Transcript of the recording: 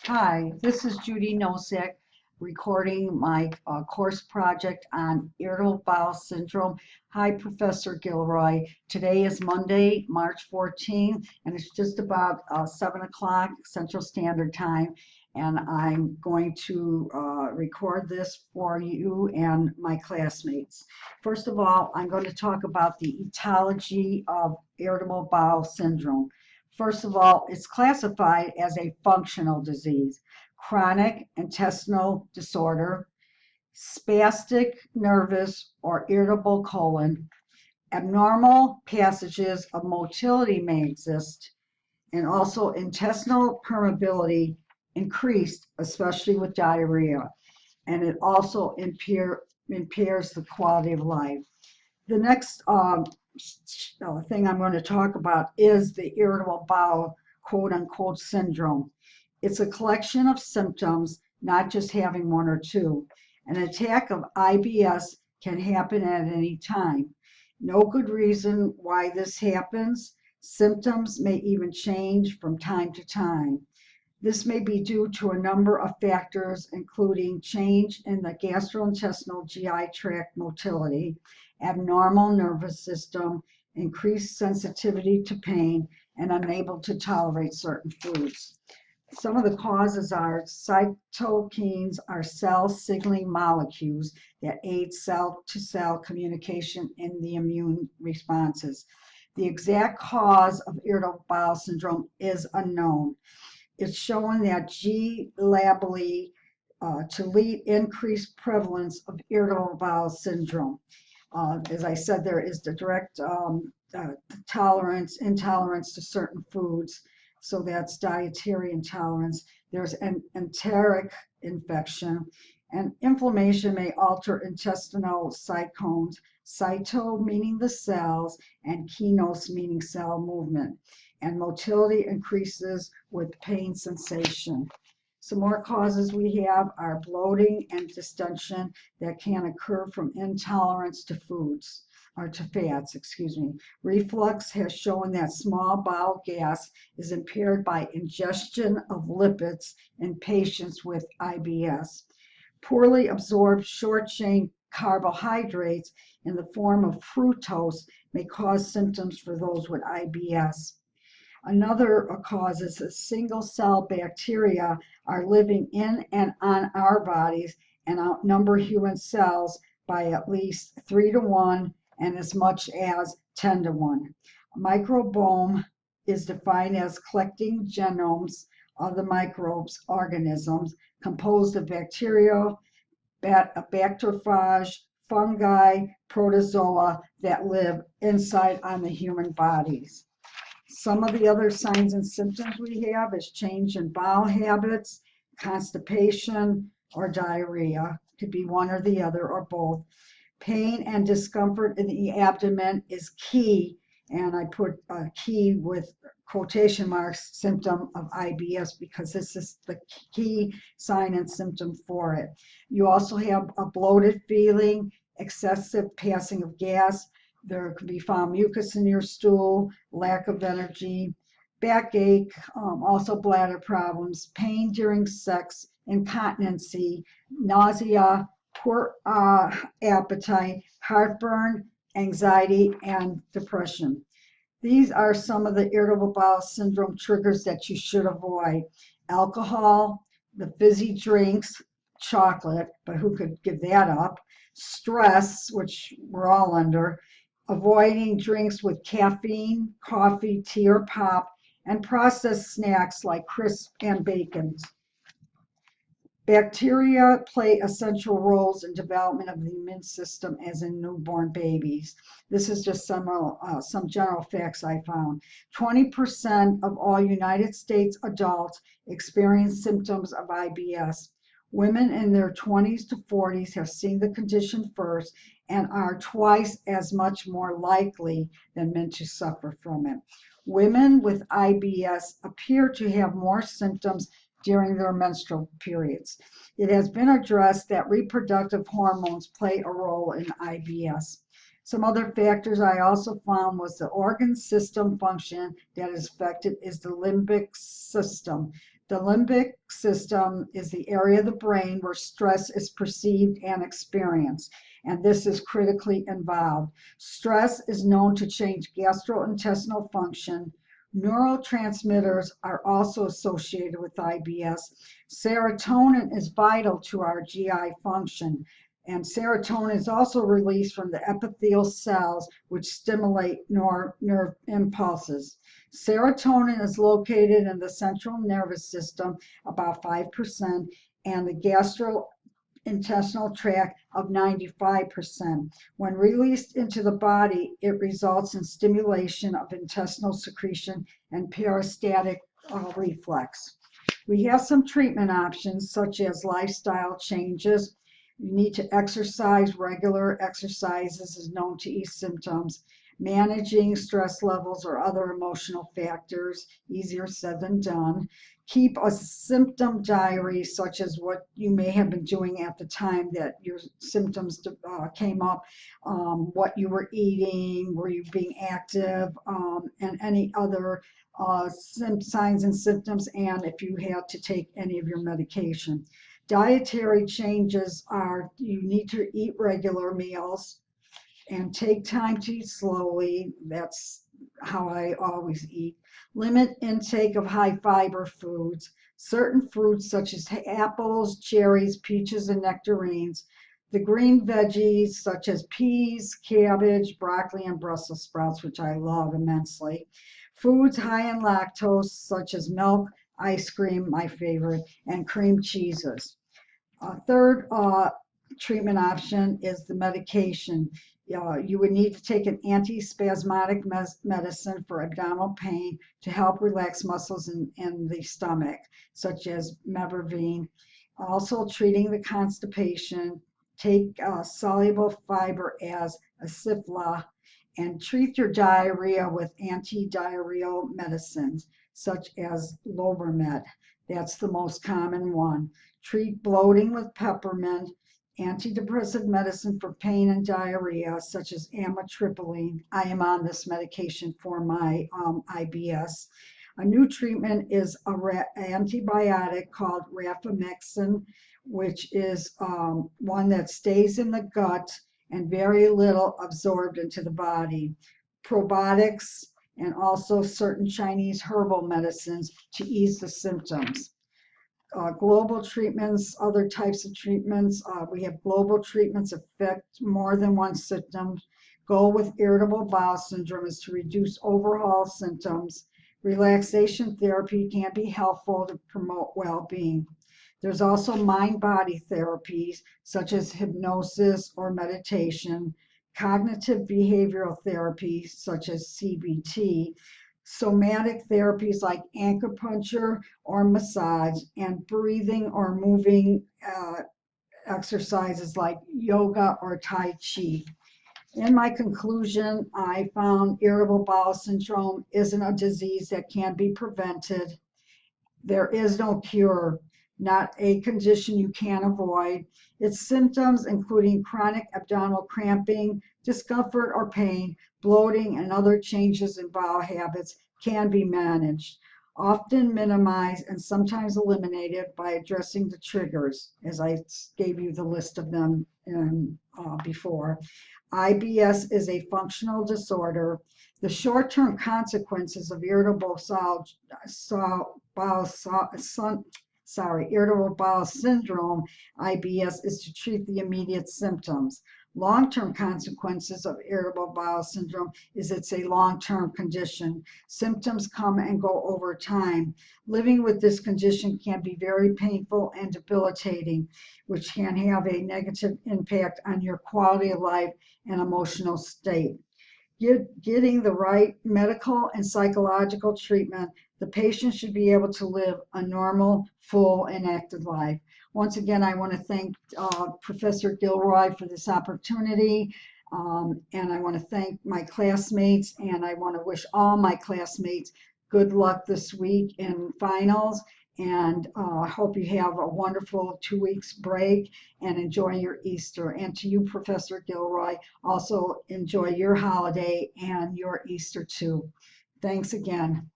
Hi, this is JNosek recording my course project on irritable bowel syndrome. Hi, Professor Gilroy. Today is Monday, March 14th, and it's just about 7 o'clock Central Standard Time, and I'm going to record this for you and my classmates. First of all, I'm going to talk about the etiology of irritable bowel syndrome. First of all, it's classified as a functional disease, chronic intestinal disorder, spastic nervous or irritable colon, abnormal passages of motility may exist, and also intestinal permeability increased, especially with diarrhea, and it also impairs the quality of life. The next thing I'm going to talk about is the irritable bowel, quote unquote, syndrome. It's a collection of symptoms, not just having one or two. An attack of IBS can happen at any time. No good reason why this happens. Symptoms may even change from time to time. This may be due to a number of factors, including change in the gastrointestinal GI tract motility, abnormal nervous system, increased sensitivity to pain, and unable to tolerate certain foods. Some of the causes are cytokines are cell signaling molecules that aid cell-to-cell communication in the immune responses. The exact cause of irritable bowel syndrome is unknown. It's shown that G. labelli to lead increased prevalence of irritable bowel syndrome. As I said, there is the direct intolerance to certain foods. So that's dietary intolerance. There's an enteric infection, and inflammation may alter intestinal cytones, cyto meaning the cells, and kinos meaning cell movement. And motility increases with pain sensation. Some more causes we have are bloating and distension that can occur from intolerance to foods, or to fats, Reflux has shown that small bowel gas is impaired by ingestion of lipids in patients with IBS. Poorly absorbed short-chain carbohydrates in the form of fructose may cause symptoms for those with IBS. Another cause is that single-cell bacteria are living in and on our bodies and outnumber human cells by at least 3 to 1 and as much as 10 to 1. Microbiome is defined as collecting genomes of the microbes organisms composed of bacteria, bacteriophage, fungi, protozoa that live inside on the human bodies. Some of the other signs and symptoms we have is change in bowel habits, constipation, or diarrhea. Could be one or the other or both. Pain and discomfort in the abdomen is key, and I put key with quotation marks, symptom of IBS, because this is the key sign and symptom for it. You also have a bloated feeling, excessive passing of gas. There can be found mucus in your stool, lack of energy, backache, also bladder problems, pain during sex, incontinency, nausea, poor appetite, heartburn, anxiety, and depression. These are some of the irritable bowel syndrome triggers that you should avoid. Alcohol, the fizzy drinks, chocolate, but who could give that up? Stress, which we're all under, avoiding drinks with caffeine, coffee, tea, or pop, and processed snacks like crisps and bacon. Bacteria play essential roles in development of the immune system as in newborn babies. This is just some general facts I found. 20% of all United States adults experience symptoms of IBS. Women in their 20s to 40s have seen the condition first and are twice as much more likely than men to suffer from it. Women with IBS appear to have more symptoms during their menstrual periods. It has been addressed that reproductive hormones play a role in IBS. Some other factors I also found was the organ system function that is affected is the limbic system. The limbic system is the area of the brain where stress is perceived and experienced, and this is critically involved. Stress is known to change gastrointestinal function. Neurotransmitters are also associated with IBS. Serotonin is vital to our GI function, and serotonin is also released from the epithelial cells, which stimulate nerve impulses. Serotonin is located in the central nervous system, about 5%, and the gastrointestinal tract of 95%. When released into the body, it results in stimulation of intestinal secretion and peristaltic reflex. We have some treatment options such as lifestyle changes. You need to exercise. Regular exercises is known to ease symptoms. Managing stress levels or other emotional factors, easier said than done. Keep a symptom diary, such as what you may have been doing at the time that your symptoms came up, what you were eating, were you being active, and any other signs and symptoms, and if you had to take any of your medication. Dietary changes are you need to eat regular meals and take time to eat slowly. That's how I always eat. Limit intake of high fiber foods. Certain fruits such as apples, cherries, peaches, and nectarines. The green veggies such as peas, cabbage, broccoli, and Brussels sprouts, which I love immensely. Foods high in lactose such as milk, ice cream, my favorite, and cream cheeses. Third treatment option is the medication. You would need to take an antispasmodic medicine for abdominal pain to help relax muscles in the stomach, such as mevervine. Also, treating the constipation, take soluble fiber as acifla, and treat your diarrhea with anti-diarrheal medicines, such as Lobermed. That's the most common one. Treat bloating with peppermint. Antidepressant medicine for pain and diarrhea, such as amitriptyline. I am on this medication for my IBS. A new treatment is an antibiotic called rafamycin, which is one that stays in the gut and very little absorbed into the body. Probiotics and also certain Chinese herbal medicines to ease the symptoms. Global treatments, other types of treatments. We have global treatments affect more than one symptom. Goal with irritable bowel syndrome is to reduce overall symptoms. Relaxation therapy can be helpful to promote well-being. There's also mind-body therapies such as hypnosis or meditation, cognitive behavioral therapy such as CBT, somatic therapies like acupuncture or massage, and breathing or moving exercises like yoga or Tai Chi. In my conclusion, I found irritable bowel syndrome isn't a disease that can be prevented. There is no cure, not a condition you can avoid. Its symptoms, including chronic abdominal cramping, discomfort or pain, bloating, and other changes in bowel habits, can be managed, often minimized and sometimes eliminated by addressing the triggers, as I gave you the list of them before. IBS is a functional disorder. The short-term consequences of irritable bowel syndrome, IBS, is to treat the immediate symptoms. Long-term consequences of irritable bowel syndrome is it's a long-term condition. Symptoms come and go over time. Living with this condition can be very painful and debilitating, which can have a negative impact on your quality of life and emotional state. Getting the right medical and psychological treatment, the patient should be able to live a normal, full, and active life. Once again, I want to thank Professor Gilroy for this opportunity, and I want to thank my classmates, and I want to wish all my classmates good luck this week in finals, and I hope you have a wonderful 2 weeks break and enjoy your Easter. And to you, Professor Gilroy, also enjoy your holiday and your Easter too. Thanks again.